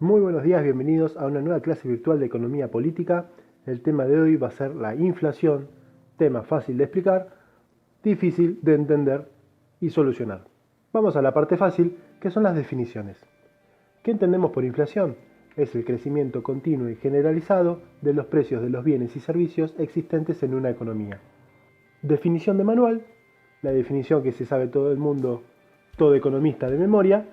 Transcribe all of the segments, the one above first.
Muy buenos días, bienvenidos a una nueva clase virtual de economía política. El tema de hoy va a ser la inflación, tema fácil de explicar, difícil de entender y solucionar. Vamos a la parte fácil, que son las definiciones. ¿Qué entendemos por inflación? Es el crecimiento continuo y generalizado de los precios de los bienes y servicios existentes en una economía. Definición de manual, la definición que se sabe todo el mundo, todo economista de memoria.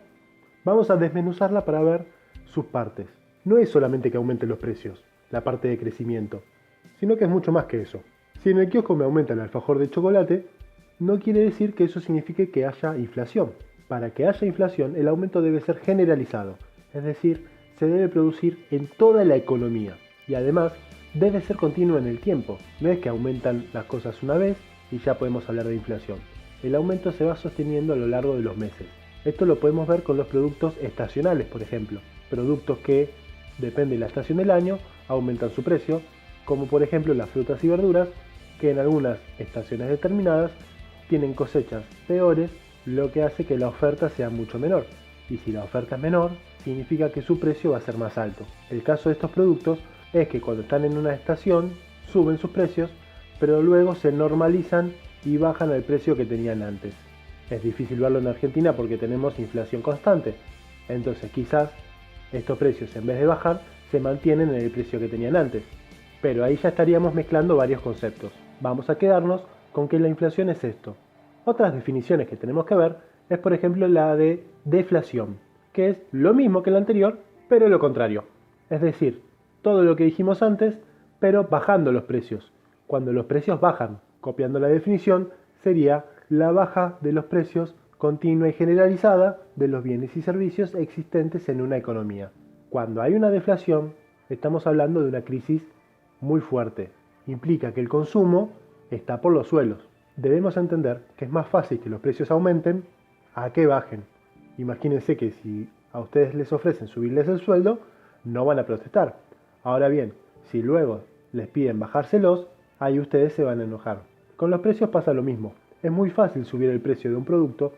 Vamos a desmenuzarla para ver sus partes. No es solamente que aumenten los precios, la parte de crecimiento, sino que es mucho más que eso. Si en el kiosco me aumenta el alfajor de chocolate, no quiere decir que eso signifique que haya inflación. Para que haya inflación, el aumento debe ser generalizado, es decir, se debe producir en toda la economía y además debe ser continuo en el tiempo. No es que aumentan las cosas una vez y ya podemos hablar de inflación. El aumento se va sosteniendo a lo largo de los meses. Esto lo podemos ver con los productos estacionales, por ejemplo. Productos que, depende de la estación del año, aumentan su precio, como por ejemplo las frutas y verduras, que en algunas estaciones determinadas tienen cosechas peores, lo que hace que la oferta sea mucho menor. Y si la oferta es menor, significa que su precio va a ser más alto. El caso de estos productos es que cuando están en una estación, suben sus precios, pero luego se normalizan y bajan al precio que tenían antes. Es difícil verlo en Argentina porque tenemos inflación constante. Entonces quizás estos precios, en vez de bajar, se mantienen en el precio que tenían antes. Pero ahí ya estaríamos mezclando varios conceptos. Vamos a quedarnos con que la inflación es esto. Otras definiciones que tenemos que ver es, por ejemplo, la de deflación, que es lo mismo que la anterior, pero lo contrario. Es decir, todo lo que dijimos antes, pero bajando los precios. Cuando los precios bajan, copiando la definición, sería la baja de los precios continua y generalizada de los bienes y servicios existentes en una economía. Cuando hay una deflación, estamos hablando de una crisis muy fuerte. Implica que el consumo está por los suelos. Debemos entender que es más fácil que los precios aumenten a que bajen. Imagínense que si a ustedes les ofrecen subirles el sueldo, no van a protestar. Ahora bien, si luego les piden bajárselos, ahí ustedes se van a enojar. Con los precios pasa lo mismo. Es muy fácil subir el precio de un producto,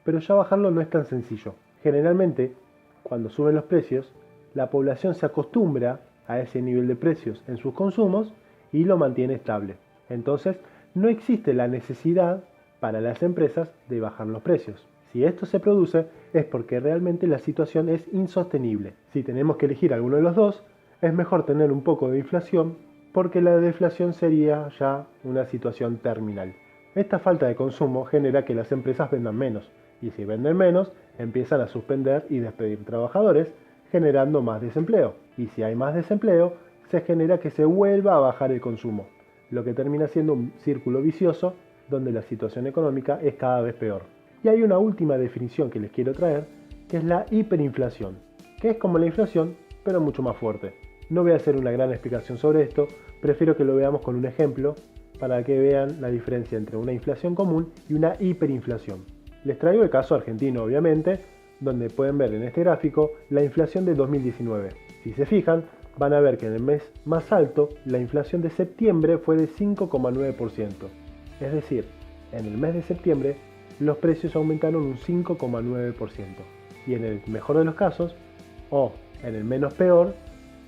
pero ya bajarlo no es tan sencillo. Generalmente, cuando suben los precios, la población se acostumbra a ese nivel de precios en sus consumos y lo mantiene estable. Entonces, no existe la necesidad para las empresas de bajar los precios. Si esto se produce, es porque realmente la situación es insostenible. Si tenemos que elegir alguno de los dos, es mejor tener un poco de inflación porque la deflación sería ya una situación terminal. Esta falta de consumo genera que las empresas vendan menos, y si venden menos, empiezan a suspender y despedir trabajadores, generando más desempleo. Y si hay más desempleo, se genera que se vuelva a bajar el consumo, lo que termina siendo un círculo vicioso donde la situación económica es cada vez peor. Y hay una última definición que les quiero traer, que es la hiperinflación, que es como la inflación, pero mucho más fuerte. No voy a hacer una gran explicación sobre esto, prefiero que lo veamos con un ejemplo para que vean la diferencia entre una inflación común y una hiperinflación. Les traigo el caso argentino, obviamente, donde pueden ver en este gráfico la inflación de 2019. Si se fijan, van a ver que en el mes más alto, la inflación de septiembre fue de 5,9%. Es decir, en el mes de septiembre, los precios aumentaron un 5,9%. Y en el mejor de los casos, o en el menos peor,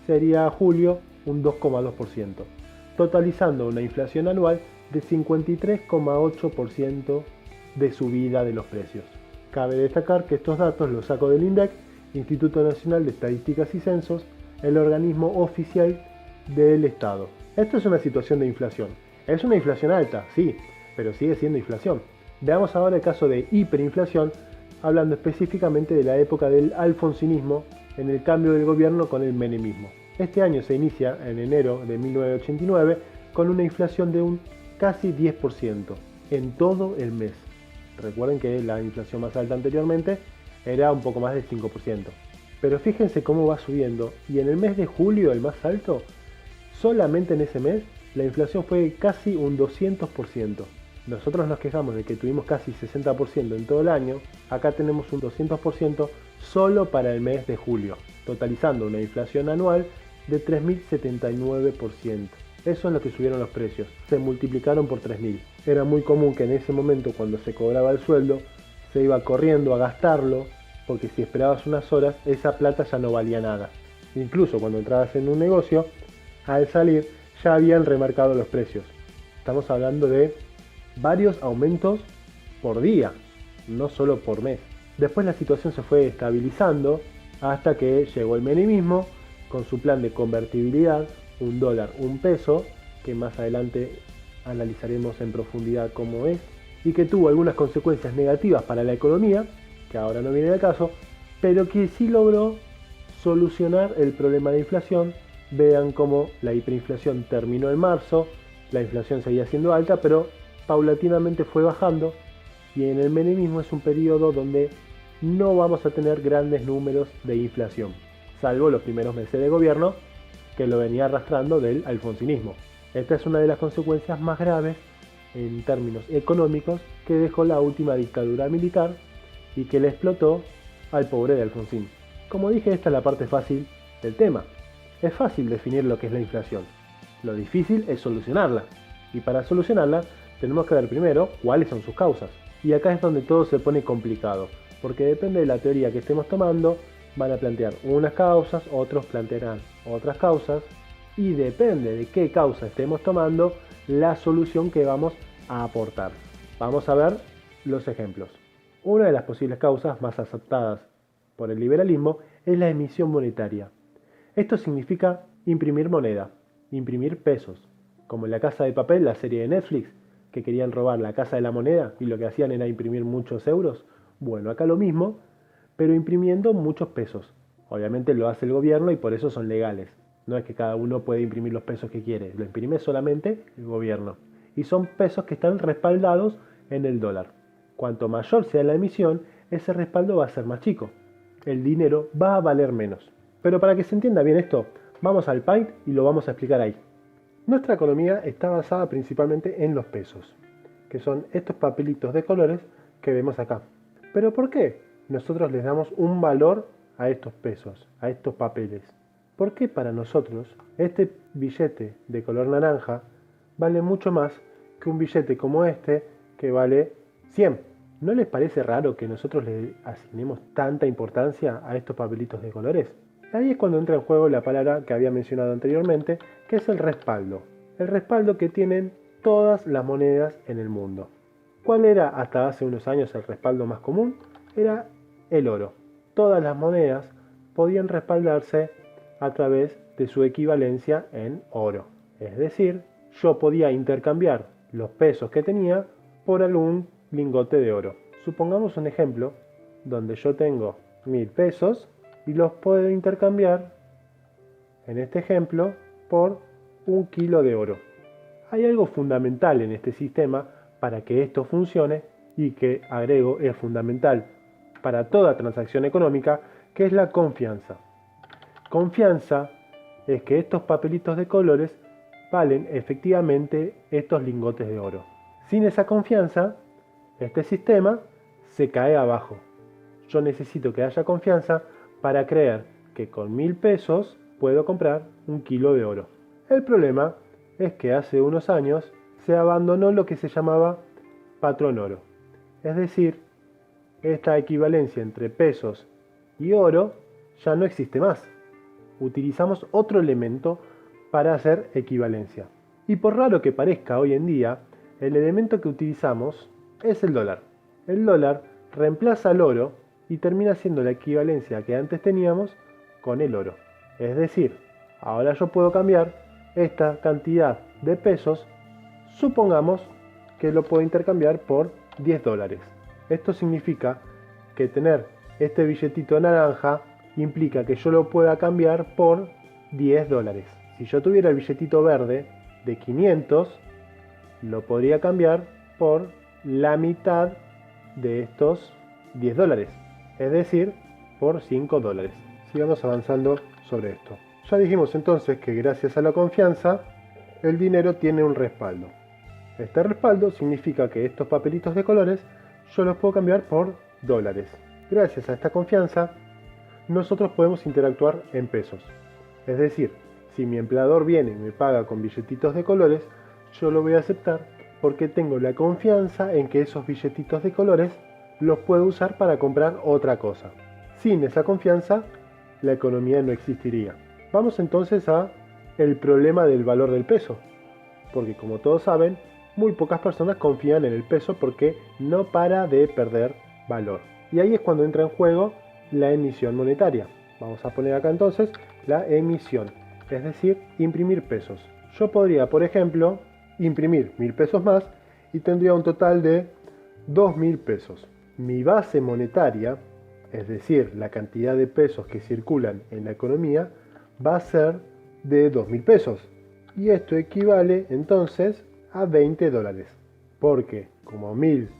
sería julio un 2,2%, totalizando una inflación anual de 53,8% de subida de los precios. Cabe destacar que estos datos los saco del INDEC, Instituto Nacional de Estadísticas y Censos, el organismo oficial del Estado. Esto es una situación de inflación. Es una inflación alta, sí, pero sigue siendo inflación. Veamos ahora el caso de hiperinflación, hablando específicamente de la época del alfonsinismo en el cambio del gobierno con el menemismo. Este año se inicia en enero de 1989 con una inflación de un casi 10% en todo el mes. Recuerden que la inflación más alta anteriormente era un poco más del 5%. Pero fíjense cómo va subiendo y en el mes de julio, el más alto, solamente en ese mes la inflación fue casi un 200%. Nosotros nos quejamos de que tuvimos casi 60% en todo el año, acá tenemos un 200% solo para el mes de julio, totalizando una inflación anual de 3.079%. Eso es lo que subieron los precios, se multiplicaron por 3.000. Era muy común que en ese momento, cuando se cobraba el sueldo, se iba corriendo a gastarlo porque si esperabas unas horas, esa plata ya no valía nada. Incluso cuando entrabas en un negocio, al salir ya habían remarcado los precios. Estamos hablando de varios aumentos por día, no solo por mes. Después la situación se fue estabilizando hasta que llegó el menemismo con su plan de convertibilidad, un dólar, un peso, que más adelante analizaremos en profundidad cómo es, y que tuvo algunas consecuencias negativas para la economía, que ahora no viene al caso, pero que sí logró solucionar el problema de inflación. Vean cómo la hiperinflación terminó en marzo, la inflación seguía siendo alta, pero paulatinamente fue bajando, y en el menemismo es un periodo donde no vamos a tener grandes números de inflación, salvo los primeros meses de gobierno que lo venía arrastrando del alfonsinismo. Esta es una de las consecuencias más graves en términos económicos que dejó la última dictadura militar y que le explotó al pobre de Alfonsín. Como dije, esta es la parte fácil del tema. Es fácil definir lo que es la inflación. Lo difícil es solucionarla. Y para solucionarla tenemos que ver primero cuáles son sus causas. Y acá es donde todo se pone complicado, porque depende de la teoría que estemos tomando, van a plantear unas causas, otros plantearán otras causas, y depende de qué causa estemos tomando, la solución que vamos a aportar. Vamos a ver los ejemplos. Una de las posibles causas más aceptadas por el liberalismo es la emisión monetaria. Esto significa imprimir moneda, imprimir pesos, como en La Casa de Papel, la serie de Netflix, que querían robar la Casa de la Moneda y lo que hacían era imprimir muchos euros. Bueno, acá lo mismo, pero imprimiendo muchos pesos. Obviamente lo hace el gobierno y por eso son legales. No es que cada uno puede imprimir los pesos que quiere, lo imprime solamente el gobierno. Y son pesos que están respaldados en el dólar. Cuanto mayor sea la emisión, ese respaldo va a ser más chico. El dinero va a valer menos. Pero para que se entienda bien esto, vamos al Paint y lo vamos a explicar ahí. Nuestra economía está basada principalmente en los pesos, que son estos papelitos de colores que vemos acá. ¿Pero por qué nosotros les damos un valor a estos pesos, a estos papeles? ¿Por qué para nosotros este billete de color naranja vale mucho más que un billete como este que vale 100? ¿No les parece raro que nosotros le asignemos tanta importancia a estos papelitos de colores? Ahí es cuando entra en juego la palabra que había mencionado anteriormente, que es el respaldo. El respaldo que tienen todas las monedas en el mundo. ¿Cuál era hasta hace unos años el respaldo más común? Era el oro. Todas las monedas podían respaldarse a través de su equivalencia en oro. Es decir, yo podía intercambiar los pesos que tenía por algún lingote de oro. Supongamos un ejemplo donde yo tengo 1000 pesos y los puedo intercambiar, en este ejemplo, por 1 kilo de oro. Hay algo fundamental en este sistema para que esto funcione y que, agrego, es fundamental para toda transacción económica, que es la confianza. Confianza es que estos papelitos de colores valen efectivamente estos lingotes de oro. Sin esa confianza, este sistema se cae abajo. Yo necesito que haya confianza para creer que con 1000 pesos puedo comprar 1 kilo de oro. El problema es que hace unos años se abandonó lo que se llamaba patrón oro. Es decir, esta equivalencia entre pesos y oro ya no existe más. Utilizamos otro elemento para hacer equivalencia. Y por raro que parezca hoy en día, el elemento que utilizamos es el dólar. El dólar reemplaza al oro y termina siendo la equivalencia que antes teníamos con el oro. Es decir, ahora yo puedo cambiar esta cantidad de pesos, supongamos que lo puedo intercambiar por 10 dólares. Esto significa que tener este billetito naranja implica que yo lo pueda cambiar por 10 dólares. Si yo tuviera el billetito verde de 500, lo podría cambiar por la mitad de estos 10 dólares, es decir, por 5 dólares. Sigamos avanzando sobre esto. Ya dijimos entonces que gracias a la confianza, el dinero tiene un respaldo. Este respaldo significa que estos papelitos de colores yo los puedo cambiar por dólares. Gracias a esta confianza, nosotros podemos interactuar en pesos. Es decir, si mi empleador viene y me paga con billetitos de colores, yo lo voy a aceptar porque tengo la confianza en que esos billetitos de colores los puedo usar para comprar otra cosa. Sin esa confianza, la economía no existiría. Vamos entonces a el problema del valor del peso, porque como todos saben, muy pocas personas confían en el peso porque no para de perder valor. Y ahí es cuando entra en juego la emisión monetaria. Vamos a poner acá entonces la emisión, es decir, imprimir pesos. Yo podría, por ejemplo, imprimir 1000 pesos más y tendría un total de 2000 pesos. Mi base monetaria, es decir, la cantidad de pesos que circulan en la economía, va a ser de 2000 pesos. Y esto equivale entonces a 20 dólares. Porque como 1000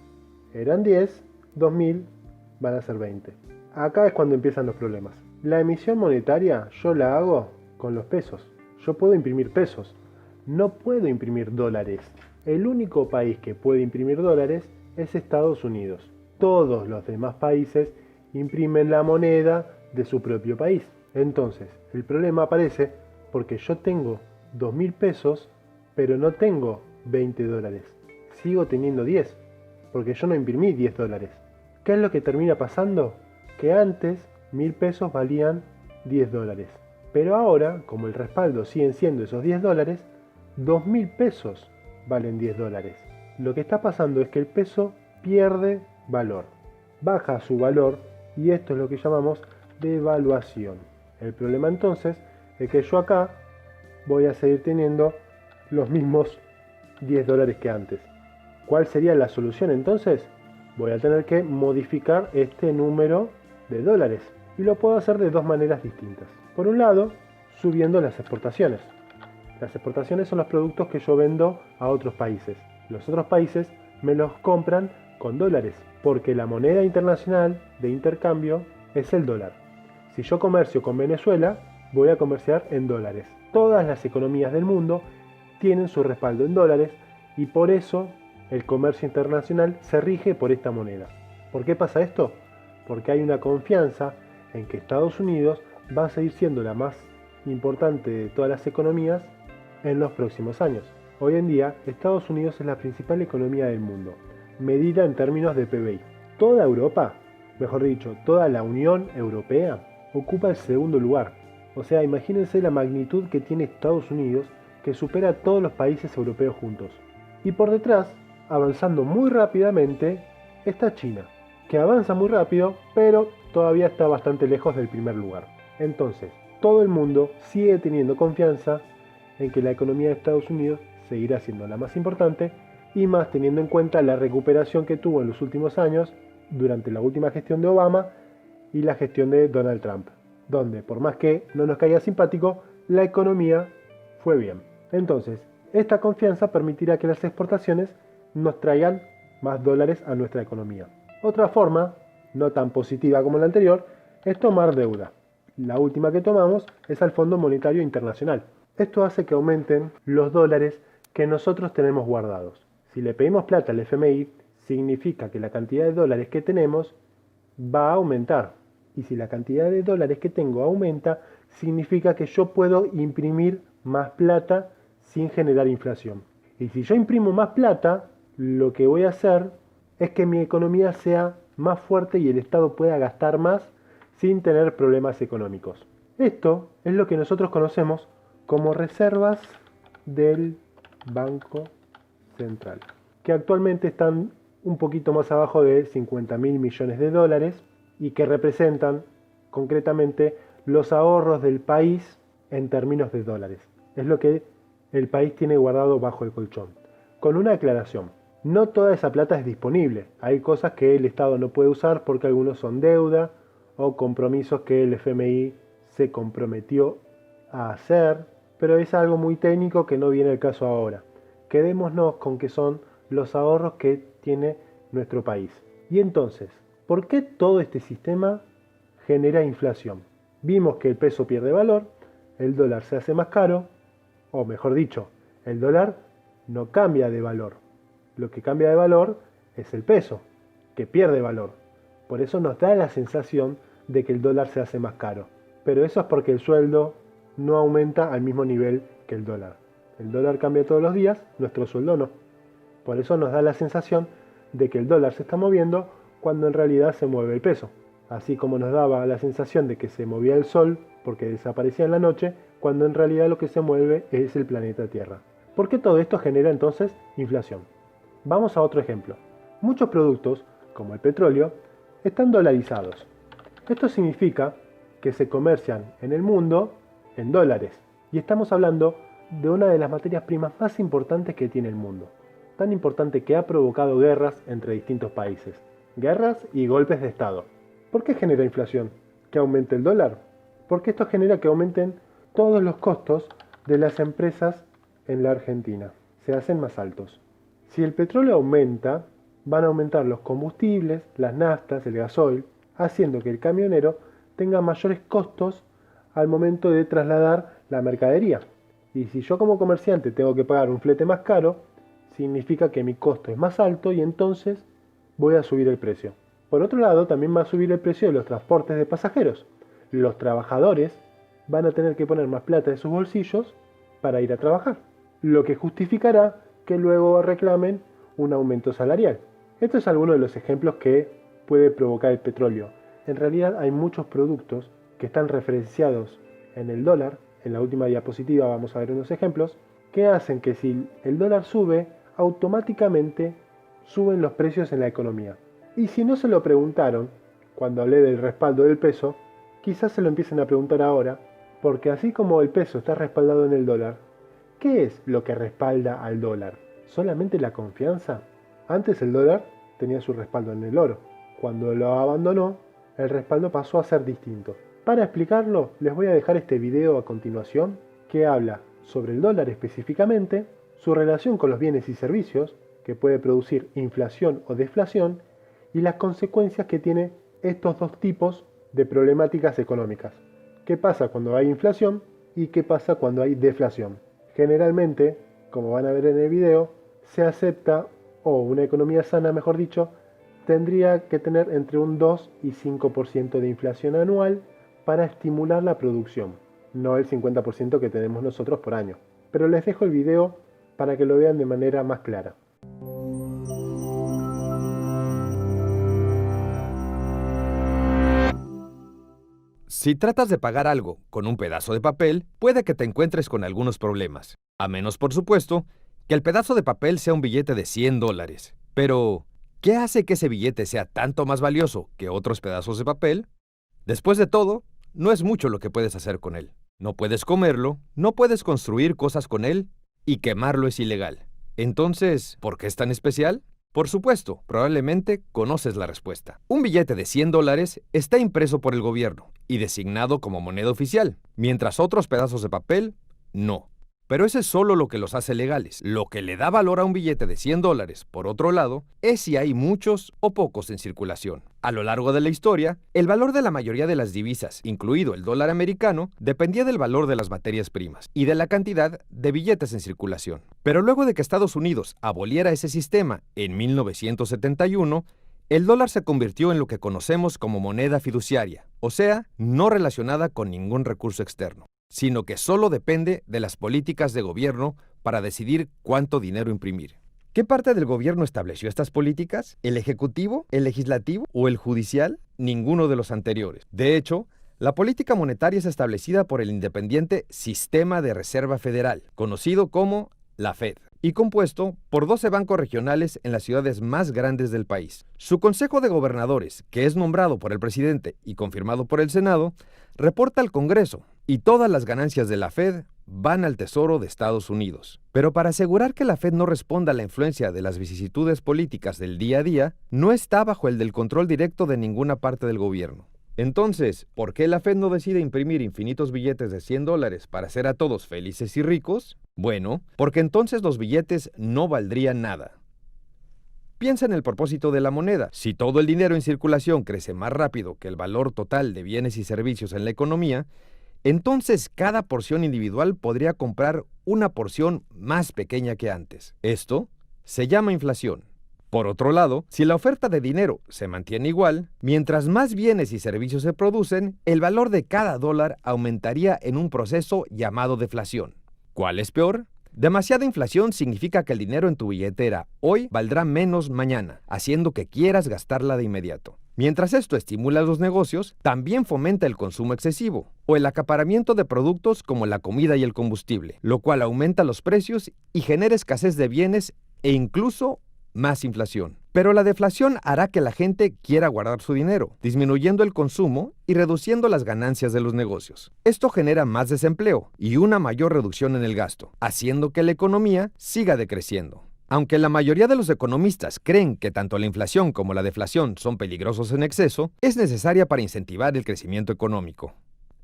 eran 10, 2000 van a ser 20. Acá es cuando empiezan los problemas. La emisión monetaria yo la hago con los pesos. Yo puedo imprimir pesos. No puedo imprimir dólares. El único país que puede imprimir dólares es Estados Unidos. Todos los demás países imprimen la moneda de su propio país. Entonces, el problema aparece porque yo tengo 2000 pesos, pero no tengo 20 dólares. Sigo teniendo 10, porque yo no imprimí 10 dólares. ¿Qué es lo que termina pasando? Que antes 1000 pesos valían 10 dólares. Pero ahora, como el respaldo siguen siendo esos 10 dólares, 2000 pesos valen 10 dólares. Lo que está pasando es que el peso pierde valor, baja su valor y esto es lo que llamamos devaluación. El problema entonces es que yo acá voy a seguir teniendo los mismos 10 dólares que antes. ¿Cuál sería la solución entonces? Voy a tener que modificar este número de dólares y lo puedo hacer de dos maneras distintas. Por un lado, subiendo las exportaciones. Las exportaciones son los productos que yo vendo a otros países. Los otros países me los compran con dólares, porque la moneda internacional de intercambio es el dólar. Si yo comercio con Venezuela, voy a comerciar en dólares. Todas las economías del mundo tienen su respaldo en dólares y por eso el comercio internacional se rige por esta moneda. ¿Por qué pasa esto? Porque hay una confianza en que Estados Unidos va a seguir siendo la más importante de todas las economías en los próximos años. Hoy en día, Estados Unidos es la principal economía del mundo, medida en términos de PBI. Toda Europa, mejor dicho, toda la Unión Europea, ocupa el segundo lugar. O sea, imagínense la magnitud que tiene Estados Unidos, que supera a todos los países europeos juntos. Y por detrás, avanzando muy rápidamente, está China, que avanza muy rápido, pero todavía está bastante lejos del primer lugar. Entonces, todo el mundo sigue teniendo confianza en que la economía de Estados Unidos seguirá siendo la más importante y más teniendo en cuenta la recuperación que tuvo en los últimos años durante la última gestión de Obama y la gestión de Donald Trump, donde por más que no nos caiga simpático, la economía fue bien. Entonces, esta confianza permitirá que las exportaciones nos traigan más dólares a nuestra economía. Otra forma, no tan positiva como la anterior, es tomar deuda. La última que tomamos es al Fondo Monetario Internacional. Esto hace que aumenten los dólares que nosotros tenemos guardados. Si le pedimos plata al FMI, significa que la cantidad de dólares que tenemos va a aumentar. Y si la cantidad de dólares que tengo aumenta, significa que yo puedo imprimir más plata sin generar inflación. Y si yo imprimo más plata, lo que voy a hacer es que mi economía sea más fuerte y el Estado pueda gastar más sin tener problemas económicos. Esto es lo que nosotros conocemos como reservas del Banco Central, que actualmente están un poquito más abajo de 50.000 millones de dólares y que representan concretamente los ahorros del país en términos de dólares. Es lo que el país tiene guardado bajo el colchón. Con una aclaración, no toda esa plata es disponible. Hay cosas que el Estado no puede usar porque algunos son deuda o compromisos que el FMI se comprometió a hacer, pero es algo muy técnico que no viene al caso ahora. Quedémonos con que son los ahorros que tiene nuestro país. Y entonces, ¿por qué todo este sistema genera inflación? Vimos que el peso pierde valor, el dólar se hace más caro, o mejor dicho, el dólar no cambia de valor. Lo que cambia de valor es el peso, que pierde valor. Por eso nos da la sensación de que el dólar se hace más caro. Pero eso es porque el sueldo no aumenta al mismo nivel que el dólar. El dólar cambia todos los días, nuestro sueldo no. Por eso nos da la sensación de que el dólar se está moviendo cuando en realidad se mueve el peso. así como nos daba la sensación de que se movía el Sol porque desaparecía en la noche, cuando en realidad lo que se mueve es el planeta Tierra. ¿Por qué todo esto genera entonces inflación? Vamos a otro ejemplo. Muchos productos, como el petróleo, están dolarizados. Esto significa que se comercian en el mundo en dólares. Y estamos hablando de una de las materias primas más importantes que tiene el mundo. Tan importante que ha provocado guerras entre distintos países. Guerras y golpes de Estado. ¿Por qué genera inflación? ¿Que aumente el dólar? Porque esto genera que aumenten todos los costos de las empresas en la Argentina. Se hacen más altos. Si el petróleo aumenta, van a aumentar los combustibles, las naftas, el gasoil, haciendo que el camionero tenga mayores costos al momento de trasladar la mercadería. Y si yo como comerciante tengo que pagar un flete más caro, significa que mi costo es más alto y entonces voy a subir el precio. Por otro lado, también va a subir el precio de los transportes de pasajeros. Los trabajadores van a tener que poner más plata de sus bolsillos para ir a trabajar, lo que justificará que luego reclamen un aumento salarial. Esto es alguno de los ejemplos que puede provocar el petróleo. En realidad hay muchos productos que están referenciados en el dólar. En la última diapositiva vamos a ver unos ejemplos que hacen que si el dólar sube, automáticamente suben los precios en la economía. Y si no se lo preguntaron cuando hablé del respaldo del peso, quizás se lo empiecen a preguntar ahora, porque así como el peso está respaldado en el dólar, ¿qué es lo que respalda al dólar? ¿Solamente la confianza? Antes el dólar tenía su respaldo en el oro. Cuando lo abandonó, el respaldo pasó a ser distinto. Para explicarlo, les voy a dejar este video a continuación que habla sobre el dólar específicamente, su relación con los bienes y servicios, que puede producir inflación o deflación, y las consecuencias que tiene estos dos tipos de problemáticas económicas. ¿Qué pasa cuando hay inflación y qué pasa cuando hay deflación? Generalmente, como van a ver en el video, se acepta, o una economía sana, mejor dicho, tendría que tener entre un 2 y 5% de inflación anual para estimular la producción, no el 50% que tenemos nosotros por año. Pero les dejo el video para que lo vean de manera más clara. Si tratas de pagar algo con un pedazo de papel, puede que te encuentres con algunos problemas. A menos, por supuesto, que el pedazo de papel sea un billete de $100. Pero, ¿qué hace que ese billete sea tanto más valioso que otros pedazos de papel? Después de todo, no es mucho lo que puedes hacer con él. No puedes comerlo, no puedes construir cosas con él, y quemarlo es ilegal. Entonces, ¿por qué es tan especial? Por supuesto, probablemente conoces la respuesta. Un billete de $100 está impreso por el gobierno y designado como moneda oficial, mientras otros pedazos de papel, no. Pero eso es solo lo que los hace legales. Lo que le da valor a un billete de $100, por otro lado, es si hay muchos o pocos en circulación. A lo largo de la historia, el valor de la mayoría de las divisas, incluido el dólar americano, dependía del valor de las materias primas y de la cantidad de billetes en circulación. Pero luego de que Estados Unidos aboliera ese sistema en 1971, el dólar se convirtió en lo que conocemos como moneda fiduciaria, o sea, no relacionada con ningún recurso externo, sino que solo depende de las políticas de gobierno para decidir cuánto dinero imprimir. ¿Qué parte del gobierno estableció estas políticas? ¿El ejecutivo, el legislativo o el judicial? Ninguno de los anteriores. De hecho, la política monetaria es establecida por el independiente Sistema de Reserva Federal, conocido como la Fed, y compuesto por 12 bancos regionales en las ciudades más grandes del país. Su Consejo de Gobernadores, que es nombrado por el presidente y confirmado por el Senado, reporta al Congreso, y todas las ganancias de la Fed van al Tesoro de Estados Unidos. Pero para asegurar que la Fed no responda a la influencia de las vicisitudes políticas del día a día, no está bajo el del control directo de ninguna parte del gobierno. Entonces, ¿por qué la Fed no decide imprimir infinitos billetes de $100 para hacer a todos felices y ricos? Bueno, porque entonces los billetes no valdrían nada. Piensa en el propósito de la moneda. Si todo el dinero en circulación crece más rápido que el valor total de bienes y servicios en la economía, entonces cada porción individual podría comprar una porción más pequeña que antes. Esto se llama inflación. Por otro lado, si la oferta de dinero se mantiene igual, mientras más bienes y servicios se producen, el valor de cada dólar aumentaría en un proceso llamado deflación. ¿Cuál es peor? Demasiada inflación significa que el dinero en tu billetera hoy valdrá menos mañana, haciendo que quieras gastarla de inmediato. Mientras esto estimula los negocios, también fomenta el consumo excesivo o el acaparamiento de productos como la comida y el combustible, lo cual aumenta los precios y genera escasez de bienes e incluso más inflación. Pero la deflación hará que la gente quiera guardar su dinero, disminuyendo el consumo y reduciendo las ganancias de los negocios. Esto genera más desempleo y una mayor reducción en el gasto, haciendo que la economía siga decreciendo. Aunque la mayoría de los economistas creen que tanto la inflación como la deflación son peligrosos en exceso, es necesaria para incentivar el crecimiento económico.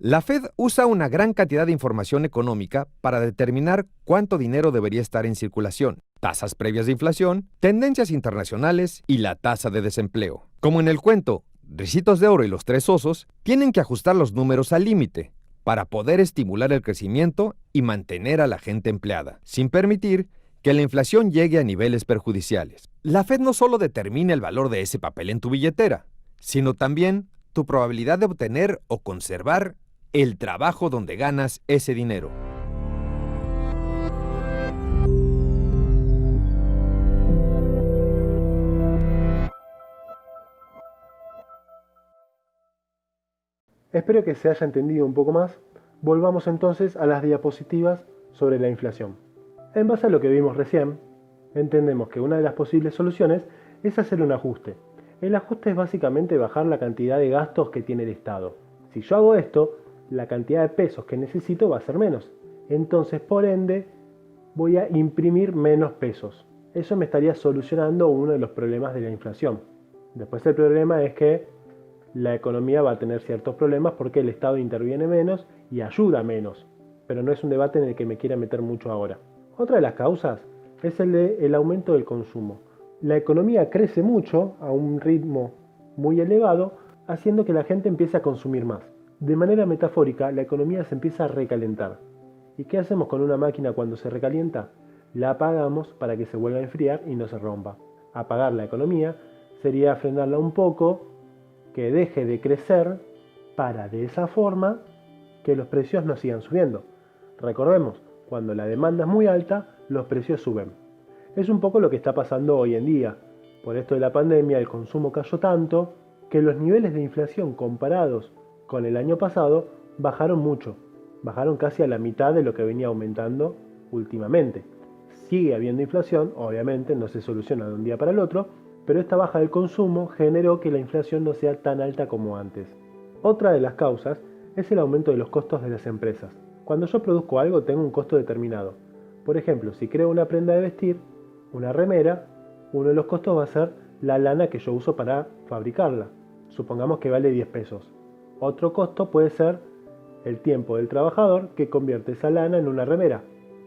La Fed usa una gran cantidad de información económica para determinar cuánto dinero debería estar en circulación, tasas previas de inflación, tendencias internacionales y la tasa de desempleo. Como en el cuento Ricitos de Oro y los Tres Osos, tienen que ajustar los números al límite para poder estimular el crecimiento y mantener a la gente empleada, sin permitir que la inflación llegue a niveles perjudiciales. La Fed no solo determina el valor de ese papel en tu billetera, sino también tu probabilidad de obtener o conservar el trabajo donde ganas ese dinero. Espero que se haya entendido un poco más. Volvamos entonces a las diapositivas sobre la inflación. En base a lo que vimos recién, entendemos que una de las posibles soluciones es hacer un ajuste. El ajuste es básicamente bajar la cantidad de gastos que tiene el Estado. Si yo hago esto, la cantidad de pesos que necesito va a ser menos. Entonces, por ende, voy a imprimir menos pesos. Eso me estaría solucionando uno de los problemas de la inflación. Después el problema es que la economía va a tener ciertos problemas porque el Estado interviene menos y ayuda menos. Pero no es un debate en el que me quiera meter mucho ahora. Otra de las causas es el aumento del consumo. La economía crece mucho a un ritmo muy elevado, haciendo que la gente empiece a consumir más. De manera metafórica, la economía se empieza a recalentar. ¿Y qué hacemos con una máquina cuando se recalienta? La apagamos para que se vuelva a enfriar y no se rompa. Apagar la economía sería frenarla un poco, que deje de crecer, para de esa forma que los precios no sigan subiendo. Recordemos, cuando la demanda es muy alta, los precios suben. Es un poco lo que está pasando hoy en día. Por esto de la pandemia, el consumo cayó tanto que los niveles de inflación comparados con el año pasado bajaron mucho. Bajaron casi a la mitad de lo que venía aumentando últimamente. Sigue habiendo inflación, obviamente no se soluciona de un día para el otro, pero esta baja del consumo generó que la inflación no sea tan alta como antes. Otra de las causas es el aumento de los costos de las empresas. Cuando yo produzco algo tengo un costo determinado. Por ejemplo, si creo una prenda de vestir, una remera, uno de los costos va a ser la lana que yo uso para fabricarla. Supongamos que vale 10 pesos. Otro costo puede ser el tiempo del trabajador que convierte esa lana en una remera.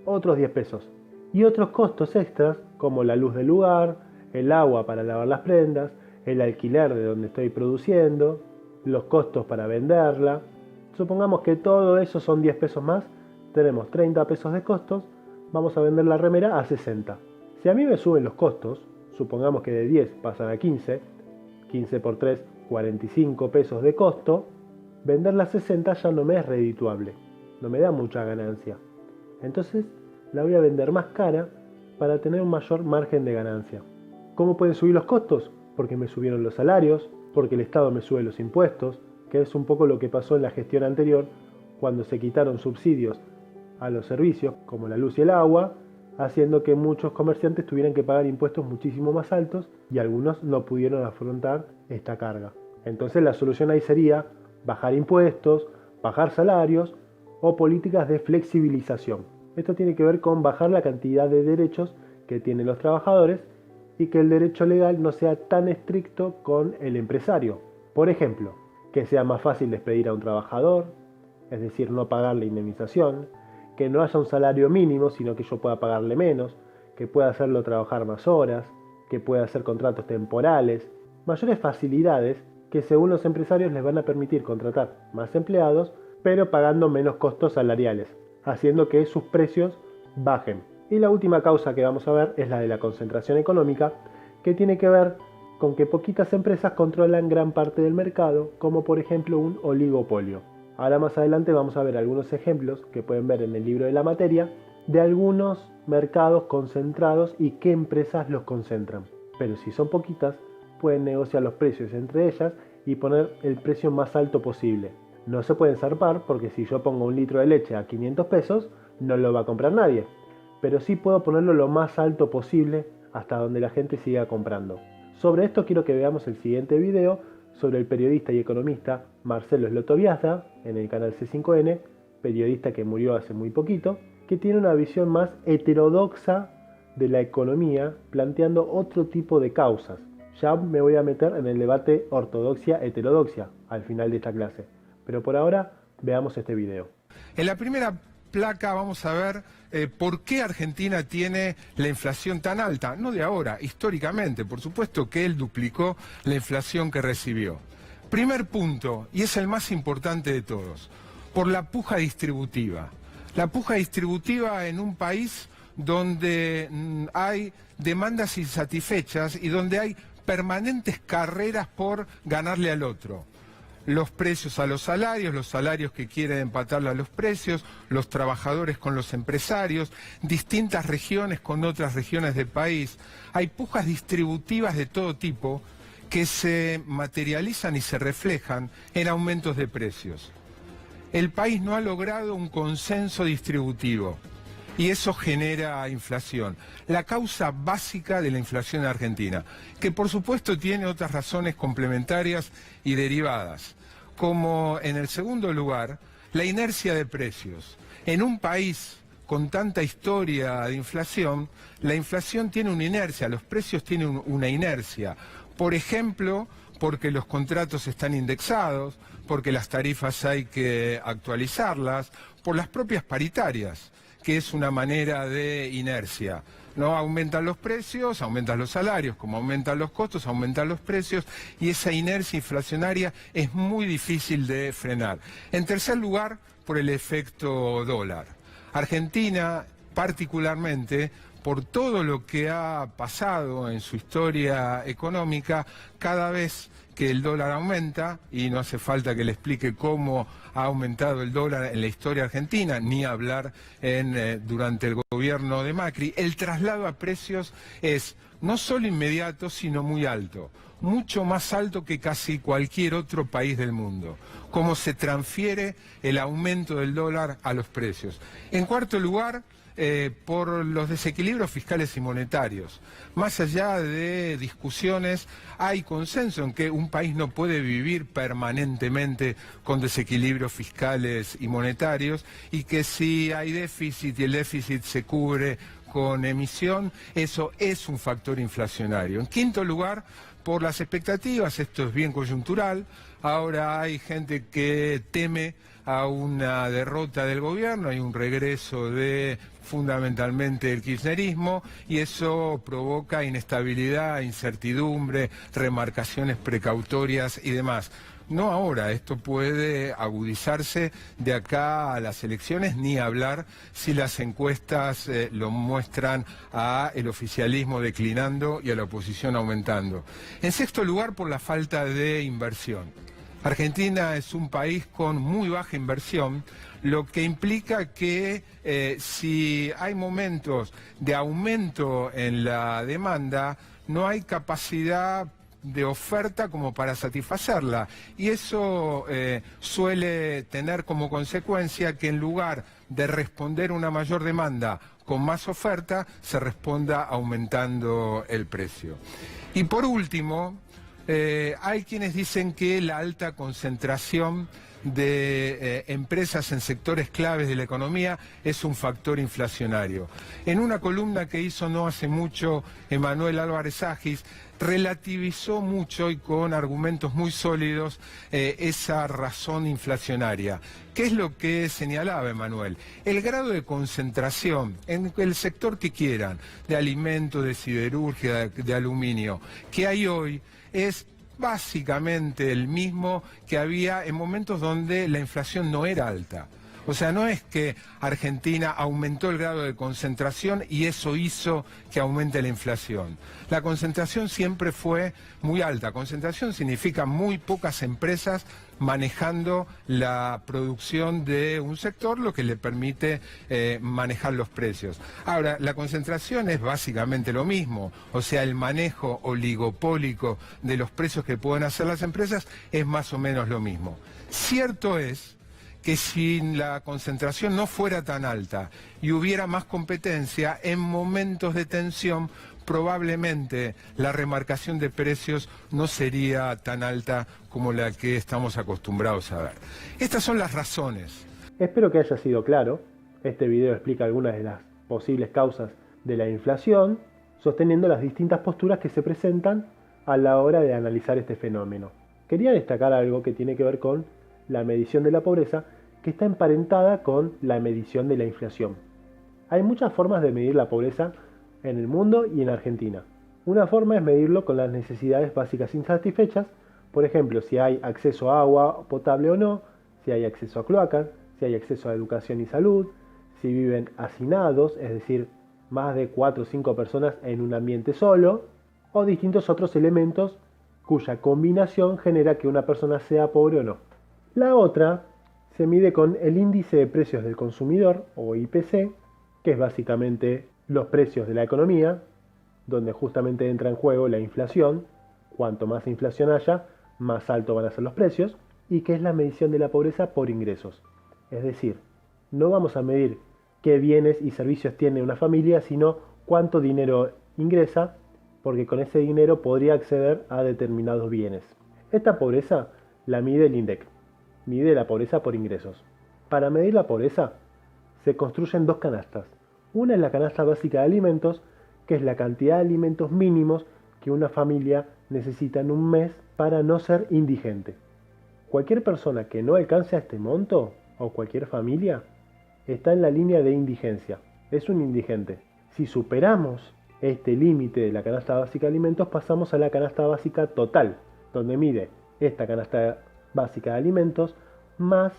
Otros 10 pesos. Y otros costos extras como la luz del lugar, el agua para lavar las prendas, el alquiler de donde estoy produciendo, los costos para venderla. Supongamos que todo eso son 10 pesos más, tenemos 30 pesos de costos, vamos a vender la remera a 60. Si a mí me suben los costos, supongamos que de 10 pasan a 15, 15 por 3, 45 pesos de costo, venderla a 60 ya no me es redituable, no me da mucha ganancia. Entonces la voy a vender más cara para tener un mayor margen de ganancia. ¿Cómo pueden subir los costos? Porque me subieron los salarios, porque el Estado me sube los impuestos, que es un poco lo que pasó en la gestión anterior, cuando se quitaron subsidios a los servicios como la luz y el agua, haciendo que muchos comerciantes tuvieran que pagar impuestos muchísimo más altos y algunos no pudieron afrontar esta carga. Entonces la solución ahí sería bajar impuestos, bajar salarios o políticas de flexibilización. Esto tiene que ver con bajar la cantidad de derechos que tienen los trabajadores y que el derecho legal no sea tan estricto con el empresario. Por ejemplo, que sea más fácil despedir a un trabajador, es decir, no pagarle indemnización, que no haya un salario mínimo, sino que yo pueda pagarle menos, que pueda hacerlo trabajar más horas, que pueda hacer contratos temporales, mayores facilidades que según los empresarios les van a permitir contratar más empleados, pero pagando menos costos salariales, haciendo que sus precios bajen. Y la última causa que vamos a ver es la de la concentración económica, que tiene que ver con que poquitas empresas controlan gran parte del mercado, como por ejemplo un oligopolio. Ahora más adelante vamos a ver algunos ejemplos que pueden ver en el libro de la materia de algunos mercados concentrados y qué empresas los concentran. Pero si son poquitas, pueden negociar los precios entre ellas y poner el precio más alto posible. No se pueden zarpar porque si yo pongo un litro de leche a 500 pesos, no lo va a comprar nadie. Pero sí puedo ponerlo lo más alto posible hasta donde la gente siga comprando. Sobre esto quiero que veamos el siguiente video sobre el periodista y economista Marcelo Slotoviazda en el canal C5N, periodista que murió hace muy poquito, que tiene una visión más heterodoxa de la economía, planteando otro tipo de causas. Ya me voy a meter en el debate ortodoxia-heterodoxia al final de esta clase, pero por ahora veamos este video. En la primera placa vamos a ver por qué Argentina tiene la inflación tan alta, no de ahora, históricamente, por supuesto que él duplicó la inflación que recibió. Primer punto, y es el más importante de todos, por la puja distributiva. La puja distributiva en un país donde hay demandas insatisfechas y donde hay permanentes carreras por ganarle al otro. Los precios a los salarios que quieren empatarle a los precios, los trabajadores con los empresarios, distintas regiones con otras regiones del país. Hay pujas distributivas de todo tipo que se materializan y se reflejan en aumentos de precios. El país no ha logrado un consenso distributivo y eso genera inflación. La causa básica de la inflación en Argentina, que por supuesto tiene otras razones complementarias y derivadas, como en el segundo lugar, la inercia de precios. En un país con tanta historia de inflación, la inflación tiene una inercia, los precios tienen una inercia. Por ejemplo, porque los contratos están indexados, porque las tarifas hay que actualizarlas, por las propias paritarias, que es una manera de inercia. No aumentan los precios, aumentan los salarios, como aumentan los costos, aumentan los precios, y esa inercia inflacionaria es muy difícil de frenar. En tercer lugar, por el efecto dólar. Argentina, particularmente, por todo lo que ha pasado en su historia económica, cada vez que el dólar aumenta, y no hace falta que le explique cómo ha aumentado el dólar en la historia argentina, ni hablar durante el gobierno de Macri, el traslado a precios es no solo inmediato, sino muy alto, mucho más alto que casi cualquier otro país del mundo. Cómo se transfiere el aumento del dólar a los precios. En cuarto lugar, por los desequilibrios fiscales y monetarios. Más allá de discusiones, hay consenso en que un país no puede vivir permanentemente con desequilibrios fiscales y monetarios y que si hay déficit y el déficit se cubre con emisión, eso es un factor inflacionario. En quinto lugar, por las expectativas, esto es bien coyuntural, ahora hay gente que teme a una derrota del gobierno, hay un regreso de fundamentalmente el kirchnerismo y eso provoca inestabilidad, incertidumbre, remarcaciones precautorias y demás. No ahora, esto puede agudizarse de acá a las elecciones, ni hablar si las encuestas lo muestran a el oficialismo declinando y a la oposición aumentando. En sexto lugar, por la falta de inversión. Argentina es un país con muy baja inversión, lo que implica que si hay momentos de aumento en la demanda, no hay capacidad de oferta como para satisfacerla. Y eso suele tener como consecuencia que en lugar de responder una mayor demanda con más oferta, se responda aumentando el precio. Y por último, hay quienes dicen que la alta concentración de empresas en sectores claves de la economía es un factor inflacionario. En una columna que hizo no hace mucho Emanuel Álvarez Agis, relativizó mucho y con argumentos muy sólidos esa razón inflacionaria. ¿Qué es lo que señalaba Emanuel? El grado de concentración en el sector que quieran, de alimentos, de siderurgia, de aluminio, que hay hoy es básicamente el mismo que había en momentos donde la inflación no era alta. O sea, no es que Argentina aumentó el grado de concentración y eso hizo que aumente la inflación. La concentración siempre fue muy alta. Concentración significa muy pocas empresas manejando la producción de un sector, lo que le permite manejar los precios. Ahora, la concentración es básicamente lo mismo, o sea, el manejo oligopólico de los precios que pueden hacer las empresas es más o menos lo mismo. Cierto es que si la concentración no fuera tan alta y hubiera más competencia, en momentos de tensión probablemente la remarcación de precios no sería tan alta como la que estamos acostumbrados a ver. Estas son las razones. Espero que haya sido claro. Este video explica algunas de las posibles causas de la inflación, sosteniendo las distintas posturas que se presentan a la hora de analizar este fenómeno. Quería destacar algo que tiene que ver con la medición de la pobreza, que está emparentada con la medición de la inflación. Hay muchas formas de medir la pobreza en el mundo y en Argentina. Una forma es medirlo con las necesidades básicas insatisfechas, por ejemplo, si hay acceso a agua potable o no, si hay acceso a cloacas, si hay acceso a educación y salud, si viven hacinados, es decir, más de 4 o 5 personas en un ambiente solo, o distintos otros elementos cuya combinación genera que una persona sea pobre o no. La otra se mide con el índice de precios del consumidor, o IPC, que es básicamente los precios de la economía, donde justamente entra en juego la inflación. Cuanto más inflación haya, más alto van a ser los precios, y que es la medición de la pobreza por ingresos. Es decir, no vamos a medir qué bienes y servicios tiene una familia, sino cuánto dinero ingresa, porque con ese dinero podría acceder a determinados bienes. Esta pobreza la mide el INDEC, mide la pobreza por ingresos. Para medir la pobreza se construyen dos canastas. Una es la canasta básica de alimentos, que es la cantidad de alimentos mínimos que una familia necesita en un mes para no ser indigente. Cualquier persona que no alcance a este monto, o cualquier familia, está en la línea de indigencia, es un indigente. Si superamos este límite de la canasta básica de alimentos, pasamos a la canasta básica total, donde mide esta canasta básica de alimentos más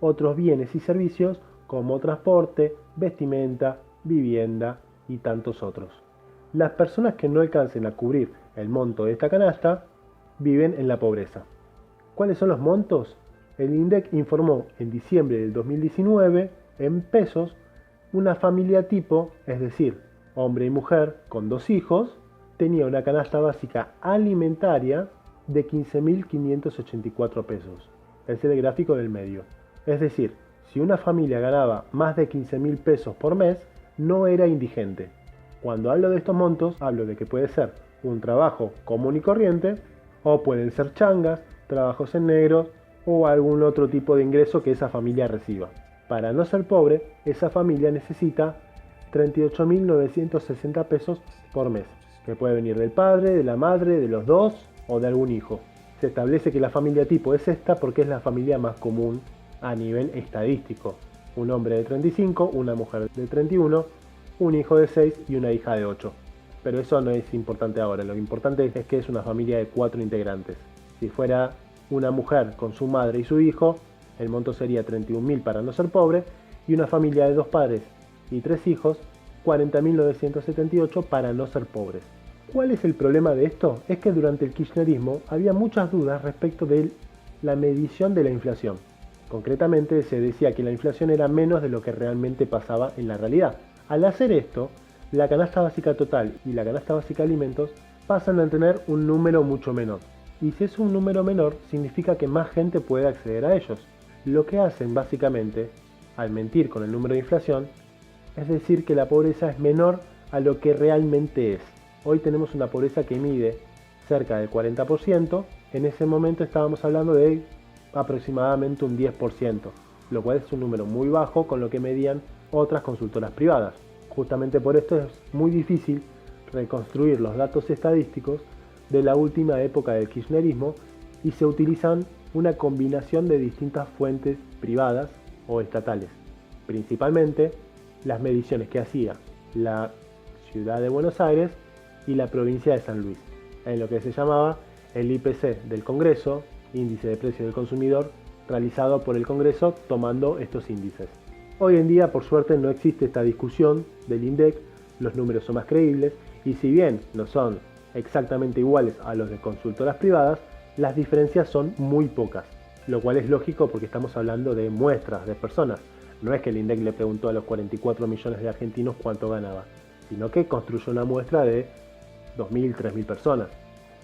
otros bienes y servicios como transporte, vestimenta, vivienda y tantos otros. Las personas que no alcancen a cubrir el monto de esta canasta viven en la pobreza. ¿Cuáles son los montos? El INDEC informó en diciembre del 2019 en pesos una familia tipo, es decir, hombre y mujer con 2 hijos, tenía una canasta básica alimentaria de 15.584 pesos. Es el gráfico del medio. Es decir, si una familia ganaba más de 15.000 pesos por mes, no era indigente. Cuando hablo de estos montos, hablo de que puede ser un trabajo común y corriente, o pueden ser changas, trabajos en negro, o algún otro tipo de ingreso que esa familia reciba. Para no ser pobre, esa familia necesita 38.960 pesos por mes, que puede venir del padre, de la madre, de los dos o de algún hijo. Se establece que la familia tipo es esta porque es la familia más común a nivel estadístico. Un hombre de 35, una mujer de 31, un hijo de 6 y una hija de 8. Pero eso no es importante ahora, lo importante es que es una familia de 4 integrantes. Si fuera una mujer con su madre y su hijo, el monto sería 31.000 para no ser pobre, y una familia de 2 padres y 3 hijos, 40.978 para no ser pobres. ¿Cuál es el problema de esto? Es que durante el kirchnerismo había muchas dudas respecto de la medición de la inflación. Concretamente se decía que la inflación era menos de lo que realmente pasaba en la realidad. Al hacer esto, la canasta básica total y la canasta básica de alimentos pasan a tener un número mucho menor. Y si es un número menor, significa que más gente puede acceder a ellos. Lo que hacen básicamente, al mentir con el número de inflación, es decir que la pobreza es menor a lo que realmente es. Hoy tenemos una pobreza que mide cerca del 40%, en ese momento estábamos hablando de aproximadamente un 10%, lo cual es un número muy bajo con lo que medían otras consultoras privadas. Justamente por esto es muy difícil reconstruir los datos estadísticos de la última época del kirchnerismo y se utilizan una combinación de distintas fuentes privadas o estatales, principalmente las mediciones que hacía la ciudad de Buenos Aires y la provincia de San Luis, en lo que se llamaba el IPC del Congreso, Índice de Precios del Consumidor, realizado por el Congreso tomando estos índices. Hoy en día, por suerte, no existe esta discusión del INDEC, los números son más creíbles y si bien no son exactamente iguales a los de consultoras privadas, las diferencias son muy pocas, lo cual es lógico porque estamos hablando de muestras de personas. No es que el INDEC le preguntó a los 44 millones de argentinos cuánto ganaba, sino que construyó una muestra de 2.000, 3.000 personas,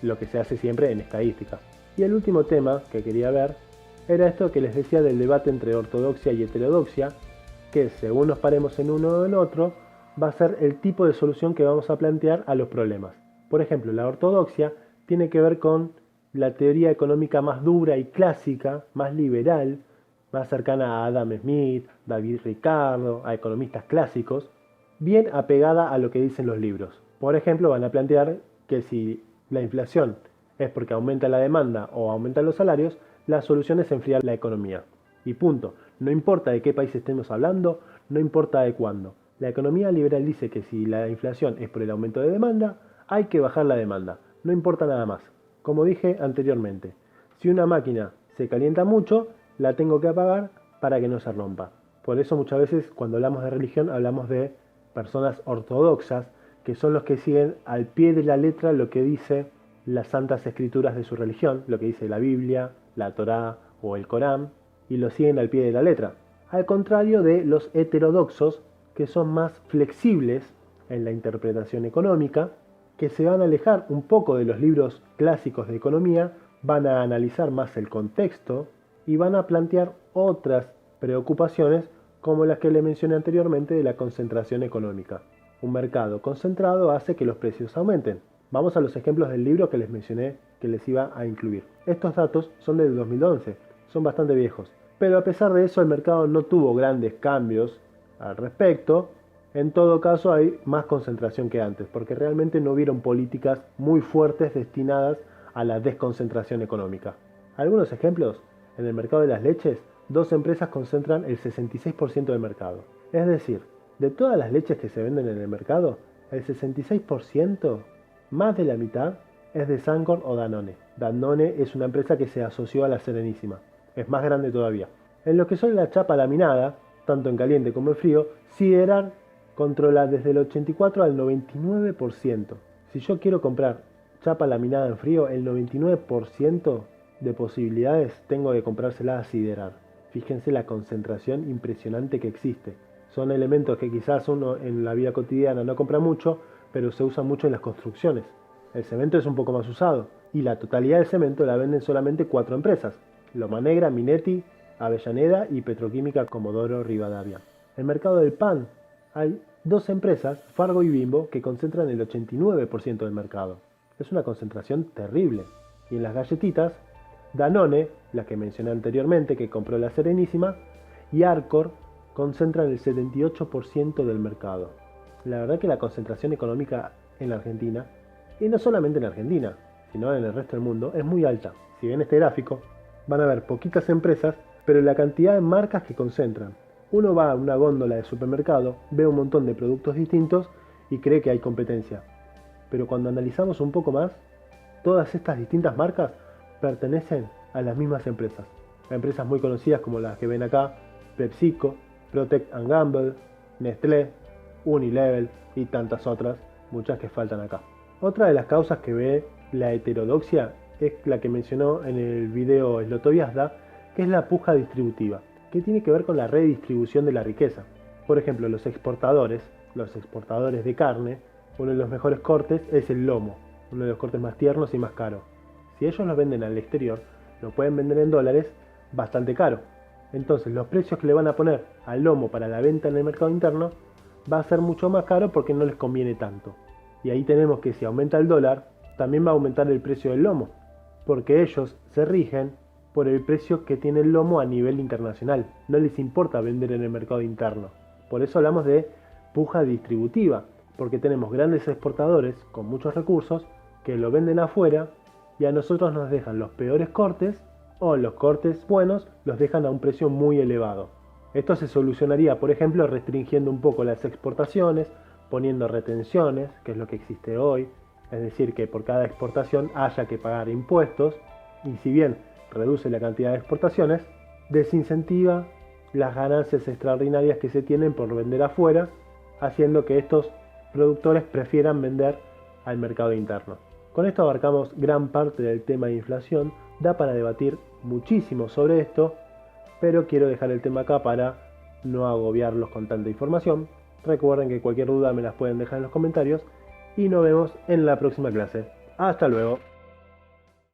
lo que se hace siempre en estadística. Y el último tema que quería ver era esto que les decía del debate entre ortodoxia y heterodoxia, que según nos paremos en uno o en otro, va a ser el tipo de solución que vamos a plantear a los problemas. Por ejemplo, la ortodoxia tiene que ver con la teoría económica más dura y clásica, más liberal, más cercana a Adam Smith, David Ricardo, a economistas clásicos, bien apegada a lo que dicen los libros. Por ejemplo, van a plantear que si la inflación es porque aumenta la demanda o aumentan los salarios, la solución es enfriar la economía. Y punto. No importa de qué país estemos hablando, no importa de cuándo. La economía liberal dice que si la inflación es por el aumento de demanda, hay que bajar la demanda. No importa nada más. Como dije anteriormente, si una máquina se calienta mucho, la tengo que apagar para que no se rompa. Por eso muchas veces cuando hablamos de religión hablamos de personas ortodoxas, que son los que siguen al pie de la letra lo que dice las santas escrituras de su religión, lo que dice la Biblia, la Torá o el Corán, y lo siguen al pie de la letra. Al contrario de los heterodoxos, que son más flexibles en la interpretación económica, que se van a alejar un poco de los libros clásicos de economía, van a analizar más el contexto y van a plantear otras preocupaciones como las que le mencioné anteriormente de la concentración económica. Un mercado concentrado hace que los precios aumenten. Vamos a los ejemplos del libro que les mencioné que les iba a incluir. Estos datos son del 2011, son bastante viejos, pero a pesar de eso el mercado no tuvo grandes cambios al respecto. En todo caso hay más concentración que antes, porque realmente no hubieron políticas muy fuertes destinadas a la desconcentración económica. Algunos ejemplos: en el mercado de las leches, 2 empresas concentran el 66% del mercado. Es decir, de todas las leches que se venden en el mercado, el 66%, más de la mitad, es de Sancor o Danone. Danone es una empresa que se asoció a la Serenísima, es más grande todavía. En lo que son la chapa laminada, tanto en caliente como en frío, Siderar controla desde el 84 al 99%. Si yo quiero comprar chapa laminada en frío, el 99% de posibilidades tengo de comprársela a Siderar. Fíjense la concentración impresionante que existe. Son elementos que quizás uno en la vida cotidiana no compra mucho, pero se usa mucho en las construcciones. El cemento es un poco más usado, y la totalidad del cemento la venden solamente 4 empresas: Loma Negra, Minetti, Avellaneda y Petroquímica Comodoro Rivadavia. En el mercado del pan hay 2 empresas, Fargo y Bimbo, que concentran el 89% del mercado. Es una concentración terrible. Y en las galletitas, Danone, la que mencioné anteriormente, que compró la Serenísima, y Arcor concentran el 78% del mercado. La verdad que la concentración económica en la Argentina, y no solamente en Argentina, sino en el resto del mundo, es muy alta. Si ven este gráfico, van a ver poquitas empresas, pero la cantidad de marcas que concentran. Uno va a una góndola de supermercado, ve un montón de productos distintos y cree que hay competencia. Pero cuando analizamos un poco más, todas estas distintas marcas pertenecen a las mismas empresas. Empresas muy conocidas como las que ven acá: PepsiCo, Procter & Gamble, Nestlé, Unilever y tantas otras, muchas que faltan acá. Otra de las causas que ve la heterodoxia es la que mencionó en el video Slotoviazda, que es la puja distributiva, que tiene que ver con la redistribución de la riqueza. Por ejemplo, los exportadores de carne, uno de los mejores cortes es el lomo, uno de los cortes más tiernos y más caros. Si ellos lo venden al exterior, lo pueden vender en dólares bastante caro. Entonces los precios que le van a poner al lomo para la venta en el mercado interno va a ser mucho más caro porque no les conviene tanto. Y ahí tenemos que si aumenta el dólar, también va a aumentar el precio del lomo, porque ellos se rigen por el precio que tiene el lomo a nivel internacional. No les importa vender en el mercado interno. Por eso hablamos de puja distributiva, porque tenemos grandes exportadores con muchos recursos que lo venden afuera y a nosotros nos dejan los peores cortes, o los cortes buenos los dejan a un precio muy elevado. Esto se solucionaría, por ejemplo, restringiendo un poco las exportaciones, poniendo retenciones, que es lo que existe hoy, es decir, que por cada exportación haya que pagar impuestos, y si bien reduce la cantidad de exportaciones, desincentiva las ganancias extraordinarias que se tienen por vender afuera, haciendo que estos productores prefieran vender al mercado interno. Con esto abarcamos gran parte del tema de inflación. Da para debatir muchísimo sobre esto, pero quiero dejar el tema acá para no agobiarlos con tanta información. Recuerden que cualquier duda me las pueden dejar en los comentarios y nos vemos en la próxima clase. Hasta luego.